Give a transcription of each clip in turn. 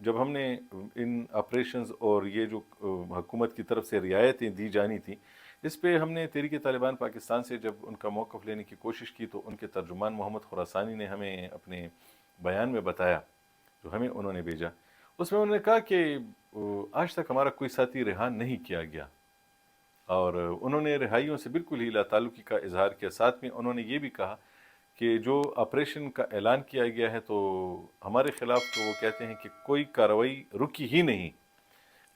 جب ہم نے ان آپریشنز اور یہ جو حکومت کی طرف سے رعایتیں دی جانی تھیں، اس پہ ہم نے تحریک طالبان پاکستان سے جب ان کا موقف لینے کی کوشش کی تو ان کے ترجمان محمد خراسانی نے ہمیں اپنے بیان میں بتایا جو ہمیں انہوں نے بھیجا، اس میں انہوں نے کہا کہ آج تک ہمارا کوئی ساتھی رہا نہیں کیا گیا، اور انہوں نے رہائیوں سے بالکل ہی لا تعلقی کا اظہار کیا۔ ساتھ میں انہوں نے یہ بھی کہا کہ جو آپریشن کا اعلان کیا گیا ہے تو ہمارے خلاف تو وہ کہتے ہیں کہ کوئی کارروائی رکی ہی نہیں،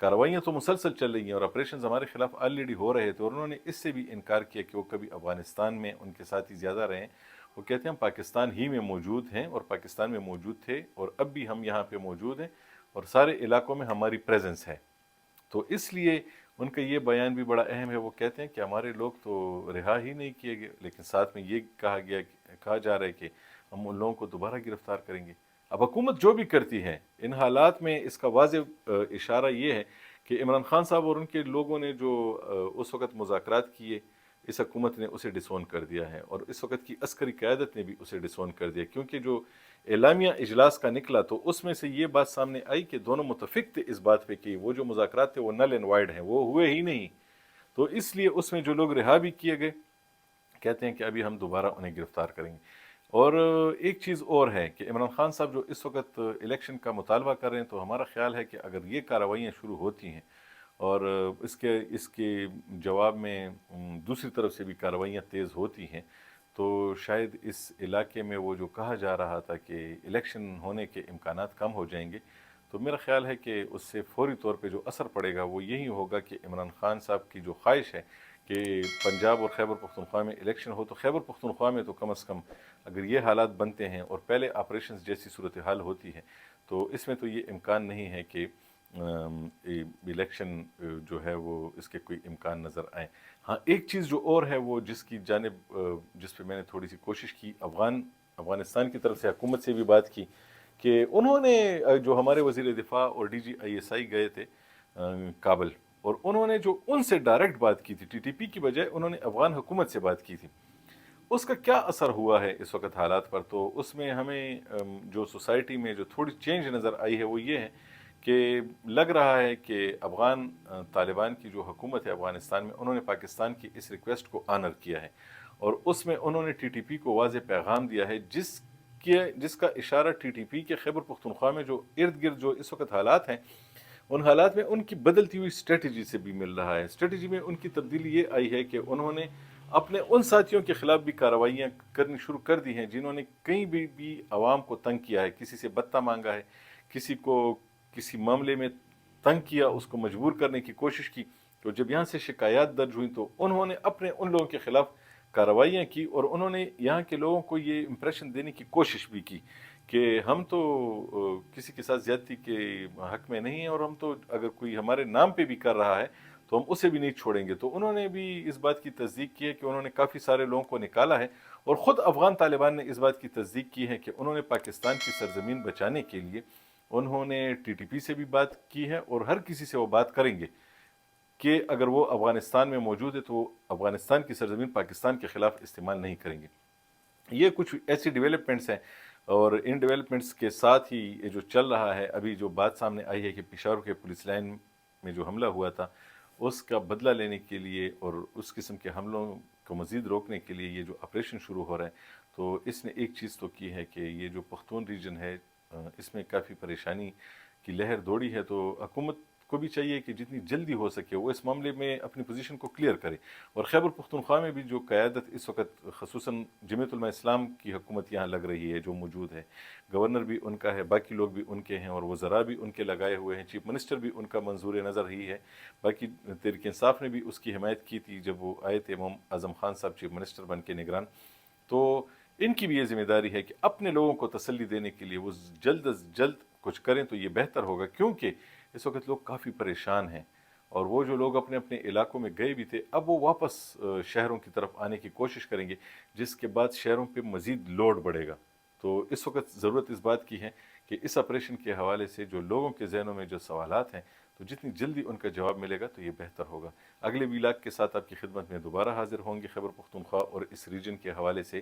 کارروائیاں تو مسلسل چل رہی ہیں اور آپریشنز ہمارے خلاف آلریڈی ہو رہے تھے، اور انہوں نے اس سے بھی انکار کیا کہ وہ کبھی افغانستان میں ان کے ساتھی زیادہ رہے ہیں۔ وہ کہتے ہیں ہم پاکستان ہی میں موجود ہیں اور پاکستان میں موجود تھے اور اب بھی ہم یہاں پہ موجود ہیں اور سارے علاقوں میں ہماری پریزنس ہے۔ تو اس لیے ان کا یہ بیان بھی بڑا اہم ہے۔ وہ کہتے ہیں کہ ہمارے لوگ تو رہا ہی نہیں کیے گئے، لیکن ساتھ میں یہ کہا جا رہا ہے کہ ہم ان لوگوں کو دوبارہ گرفتار کریں گے۔ اب حکومت جو بھی کرتی ہے ان حالات میں اس کا واضح اشارہ یہ ہے کہ عمران خان صاحب اور ان کے لوگوں نے جو اس وقت مذاکرات کیے، اس حکومت نے اسے ڈسون کر دیا ہے، اور اس وقت کی عسکری قیادت نے بھی اسے ڈسون کر دیا، کیونکہ جو اعلامیہ اجلاس کا نکلا تو اس میں سے یہ بات سامنے آئی کہ دونوں متفق تھے اس بات پہ کہ وہ جو مذاکرات تھے وہ نل اینڈ وائڈ ہیں، وہ ہوئے ہی نہیں۔ تو اس لیے اس میں جو لوگ رہا بھی کیے گئے کہتے ہیں کہ ابھی ہم دوبارہ انہیں گرفتار کریں گے۔ اور ایک چیز اور ہے کہ عمران خان صاحب جو اس وقت الیکشن کا مطالبہ کر رہے ہیں، تو ہمارا خیال ہے کہ اگر یہ کارروائیاں شروع ہوتی ہیں اور اس کے جواب میں دوسری طرف سے بھی کارروائیاں تیز ہوتی ہیں، تو شاید اس علاقے میں وہ جو کہا جا رہا تھا کہ الیکشن ہونے کے امکانات کم ہو جائیں گے، تو میرا خیال ہے کہ اس سے فوری طور پہ جو اثر پڑے گا وہ یہی ہوگا کہ عمران خان صاحب کی جو خواہش ہے کہ پنجاب اور خیبر پختونخوا میں الیکشن ہو، تو خیبر پختونخوا میں تو کم از کم اگر یہ حالات بنتے ہیں اور پہلے آپریشنز جیسی صورتحال ہوتی ہے تو اس میں تو یہ امکان نہیں ہے کہ الیکشن جو ہے وہ اس کے کوئی امکان نظر آئیں۔ ہاں ایک چیز جو اور ہے وہ جس پہ میں نے تھوڑی سی کوشش کی، افغانستان کی طرف سے حکومت سے بھی بات کی کہ انہوں نے جو ہمارے وزیر دفاع اور D G I S I گئے تھے کابل، اور انہوں نے جو ان سے ڈائریکٹ بات کی تھی ٹی ٹی پی کی بجائے انہوں نے افغان حکومت سے بات کی تھی، اس کا کیا اثر ہوا ہے اس وقت حالات پر؟ تو اس میں ہمیں جو سوسائٹی میں جو تھوڑی چینج نظر آئی ہے وہ یہ ہے کہ لگ رہا ہے کہ افغان طالبان کی جو حکومت ہے افغانستان میں، انہوں نے پاکستان کی اس ریکویسٹ کو آنر کیا ہے، اور اس میں انہوں نے ٹی ٹی پی کو واضح پیغام دیا ہے جس کا اشارہ ٹی ٹی پی کے خیبر پختونخوا میں جو ارد گرد جو اس وقت حالات ہیں، ان حالات میں ان کی بدلتی ہوئی اسٹریٹجی سے بھی مل رہا ہے۔ اسٹریٹجی میں ان کی تبدیلی یہ آئی ہے کہ انہوں نے اپنے ان ساتھیوں کے خلاف بھی کارروائیاں کرنی شروع کر دی ہیں جنہوں نے کہیں بھی عوام کو تنگ کیا ہے، کسی سے بتہ مانگا ہے، کسی کو کسی معاملے میں تنگ کیا، اس کو مجبور کرنے کی کوشش کی۔ تو جب یہاں سے شکایات درج ہوئیں تو انہوں نے اپنے ان لوگوں کے خلاف کارروائیاں کی، اور انہوں نے یہاں کے لوگوں کو یہ امپریشن دینے کی کوشش بھی کی کہ ہم تو کسی کے ساتھ زیادتی کے حق میں نہیں ہیں، اور ہم تو اگر کوئی ہمارے نام پہ بھی کر رہا ہے تو ہم اسے بھی نہیں چھوڑیں گے۔ تو انہوں نے بھی اس بات کی تصدیق کی ہے کہ انہوں نے کافی سارے لوگوں کو نکالا ہے، اور خود افغان طالبان نے اس بات کی تصدیق کی ہے کہ انہوں نے پاکستان کی سرزمین بچانے کے لیے انہوں نے ٹی ٹی پی سے بھی بات کی ہے، اور ہر کسی سے وہ بات کریں گے کہ اگر وہ افغانستان میں موجود ہے تو وہ افغانستان کی سرزمین پاکستان کے خلاف استعمال نہیں کریں گے۔ یہ کچھ ایسی ڈیولپمنٹس ہیں، اور ان ڈیولپمنٹس کے ساتھ ہی یہ جو چل رہا ہے، ابھی جو بات سامنے آئی ہے کہ پشاور کے پولیس لائن میں جو حملہ ہوا تھا اس کا بدلہ لینے کے لیے اور اس قسم کے حملوں کو مزید روکنے کے لیے یہ جو آپریشن شروع ہو رہا ہے، تو اس نے ایک چیز تو کی ہے کہ یہ جو پختون ریجن ہے اس میں کافی پریشانی کی لہر دوڑی ہے۔ تو حکومت کو بھی چاہیے کہ جتنی جلدی ہو سکے وہ اس معاملے میں اپنی پوزیشن کو کلیئر کرے، اور خیبر پختونخوا میں بھی جو قیادت اس وقت خصوصاً جمعیت علماء اسلام کی حکومت یہاں لگ رہی ہے جو موجود ہے، گورنر بھی ان کا ہے، باقی لوگ بھی ان کے ہیں، اور وزراء بھی ان کے لگائے ہوئے ہیں، چیف منسٹر بھی ان کا منظور نظر ہی ہے، باقی تحریک انصاف نے بھی اس کی حمایت کی تھی جب وہ آئے تھے امام اعظم خان صاحب چیف منسٹر بن کے نگران۔ تو ان کی بھی یہ ذمہ داری ہے کہ اپنے لوگوں کو تسلی دینے کے لیے وہ جلد از جلد کچھ کریں تو یہ بہتر ہوگا، کیونکہ اس وقت لوگ کافی پریشان ہیں، اور وہ جو لوگ اپنے اپنے علاقوں میں گئے بھی تھے اب وہ واپس شہروں کی طرف آنے کی کوشش کریں گے، جس کے بعد شہروں پہ مزید لوڈ بڑھے گا۔ تو اس وقت ضرورت اس بات کی ہے کہ اس آپریشن کے حوالے سے جو لوگوں کے ذہنوں میں جو سوالات ہیں تو جتنی جلدی ان کا جواب ملے گا تو یہ بہتر ہوگا۔ اگلے ویلاگ کے ساتھ آپ کی خدمت میں دوبارہ حاضر ہوں گے خیبر پختونخوا اور اس ریجن کے حوالے سے۔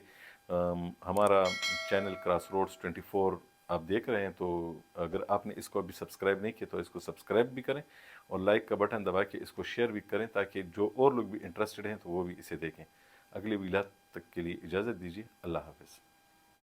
ہمارا چینل کراس روڈز 24 آپ دیکھ رہے ہیں، تو اگر آپ نے اس کو ابھی سبسکرائب نہیں کیا تو اس کو سبسکرائب بھی کریں اور لائک کا بٹن دبا کے اس کو شیئر بھی کریں، تاکہ جو اور لوگ بھی انٹرسٹڈ ہیں تو وہ بھی اسے دیکھیں۔ اگلی ویڈیو تک کے لیے اجازت دیجیے، اللہ حافظ۔